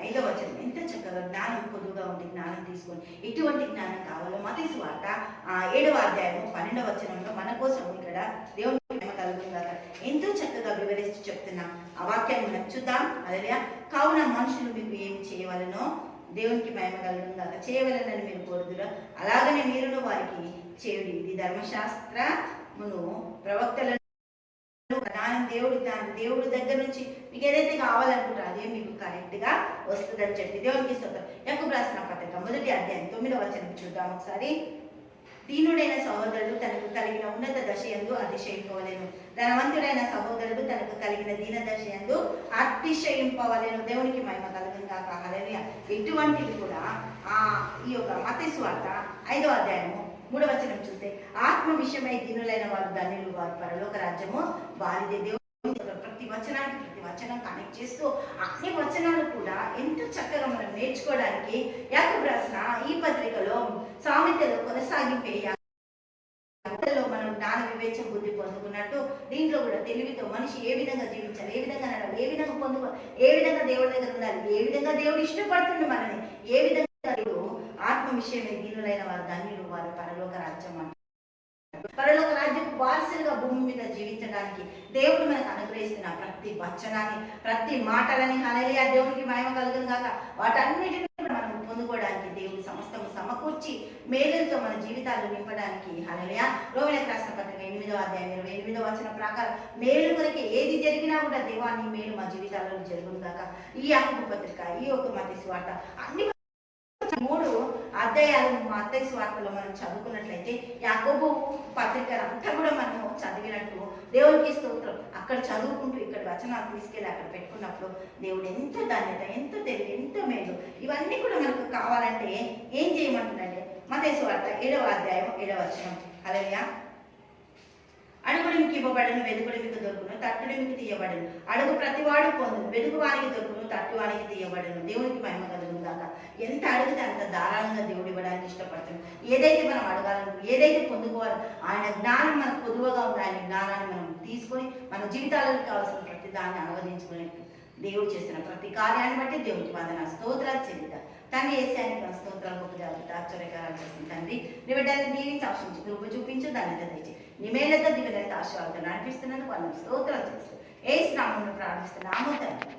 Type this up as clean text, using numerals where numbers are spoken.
5వ వచనం ఎంత చక్కగా జ్ఞానం పొదువుగా ఉంటే జ్ఞానం తీసుకొని ఎటువంటి జ్ఞానం కావాలో మత్తయి సువార్త 7వ అధ్యాయము 12వ వచనంలో మన కోసం ఇక్కడ దేవుని మహిమ కలుగుతుందా ఎంతో చక్కగా వివరిస్తూ చెప్తున్నా ఆ వాక్యాన్ని మనం చూద్దాం. హల్లెలూయా. కావున మనుషులు మీకు ఏం చేయవలనో దేవునికి మహిమ కలుగుతుందా చేయవలనని మీరు కోరుదురా, అలాగనే మీరును వారికి చేయుడి. ఇది ధర్మశాస్త్రమును ప్రవక్తలను జ్ఞానం దేవుడి దగ్గర నుంచి మీకు ఏదైతే కావాలనుకుంటారో అదే మీకు కరెక్ట్ గా వస్తుందని చెప్పి దేవునికి స్తోత్రం. యాకోబు రాసిన పత్రిక 1వ అధ్యాయం 9వ వచనం చూద్దాం ఒకసారి. దీనుడైన సహోదరుడు తనకు కలిగిన ఉన్నత దశ యందు అతిశయింపవలెను, ధనవంతుడైన సహోదరుడు తనకు కలిగిన దీన దశ యందు అతిశయింపవలెను. దేవునికి మహిమ కలుగును గాక. హల్లెలూయా. ఇటువంటివి కూడా ఈ యొక్క మత్తయి సువార్త 5వ అధ్యాయము 3వ వచనం చూస్తే ఆత్మ విషయమై దీనులైన వారు ధన్యులు, వారు పరలోక రాజ్యము వారిదే. దేవుని ప్రతి వచనానికి ప్రతి వచనం కనెక్ట్ చేస్తూ అన్ని వచనాలు కూడా ఎంతో చక్కగా మనం నేర్చుకోవడానికి యాకోబు రాసిన ఈ పత్రికలో సామెతలో కొనసాగింపే మనం జ్ఞాన వివేచన బుద్ధి పొందుకున్నట్టు దీంట్లో కూడా తెలివితో మనిషి ఏ విధంగా జీవించాలి, ఏ విధంగా నడాలి, ఏ విధంగా పొందుకోవాలి, ఏ విధంగా దేవుడి దగ్గర ఉండాలి, ఏ విధంగా దేవుడు ఇష్టపడుతుంది మనని, ఏ విధంగా దేవుడు ఆత్మ విషయమే దీనులైన వారు ధన్యులు, వారు పరలోక రాజ్యం అంటారు. పరలోక రాజ్యం వారసులుగా భూమి మీద జీవించడానికి దేవుడు మనకు అనుగ్రహిస్తున్న ప్రతి వచనాన్ని ప్రతి మాటలని హల్లెలూయా దేవునికి మహిమ కలుగును గాక. వాటన్నిటిని మనం పొందుకోవడానికి దేవుడు సమస్తము సమకూర్చి మేలులతో మన జీవితాలు నింపడానికి హల్లెలూయా. రోమీయులకు రాసిన పత్రిక 8వ అధ్యాయం 28వ వచనం ప్రకారం మేలు కొరకే ఏది జరిగినా కూడా దేవా నీ మేలు మా జీవితాలలో జరుగును గాక. ఈ యాకోబు పత్రిక ఈ యొక్క మత్తయి సువార్త అన్ని 3 అధ్యాయాలు మత్తయి సువార్తలో మనం చదువుకున్నట్లయితే యాకోబు పత్రిక అంతా కూడా మనము చదివినట్టు దేవునికి స్తోత్రం. అక్కడ చదువుకుంటూ ఇక్కడ వచనాలు తీసుకెళ్ళి అక్కడ పెట్టుకున్నప్పుడు దేవుడు ఎంతో ధన్యత, ఎంతో తెలివి, ఎంతో మేలు ఇవన్నీ కూడా మనకు కావాలంటే ఏం చేయమంటుందంటే మత్తయి సువార్త 7వ అధ్యాయం 7వ వచనం. హల్లెలూయా. అడుగుడు మీకు ఇవ్వబడను, వెదుకుడు మీకు దొరుకును, తట్టుడు మీకు తీయబడను. అడుగు ప్రతివాడు పొందును, వెదుకు వానికి దొరుకును, తట్టు వానికి తీయబడను. దేవునికి మహిమ కలుగును గాక. ఎంత అడిగితే అంత ధారాళంగా దేవుడు ఇవ్వడానికి ఇష్టపడుతున్నాడు. ఏదైతే మనం అడగాలనుకో, ఏదైతే పొందుకోవాలి, ఆయన జ్ఞానం మనకు పొదువుగా ఉంది. ఆయన జ్ఞానాన్ని మనం తీసుకొని మన జీవితాలకు కావాల్సిన ప్రతి దాన్ని అనువదించుకునే దేవుడు చేస్తున్న ప్రతి కార్యాన్ని బట్టి దేవుడికి వందన స్తోత్రాలు చెల్లిద్దాం. తండ్రి యేసయ్యకు స్తోత్రాలు, గొప్ప జాగ్రత్త ఆశ్చర్యకారాలు చేసిన తండ్రి నీ బిడ్డలను దీవించి ఆశించి కృప చూపించు, ధన్యత తెచ్చి నీ మేలతో దివ్యత ఆశీర్వాదాలు నడిపిస్తున్నందుకు వాళ్ళని స్తోత్రాలు చేస్తూ యేసు నామములో ప్రార్థిస్తున్నాము తండ్రి.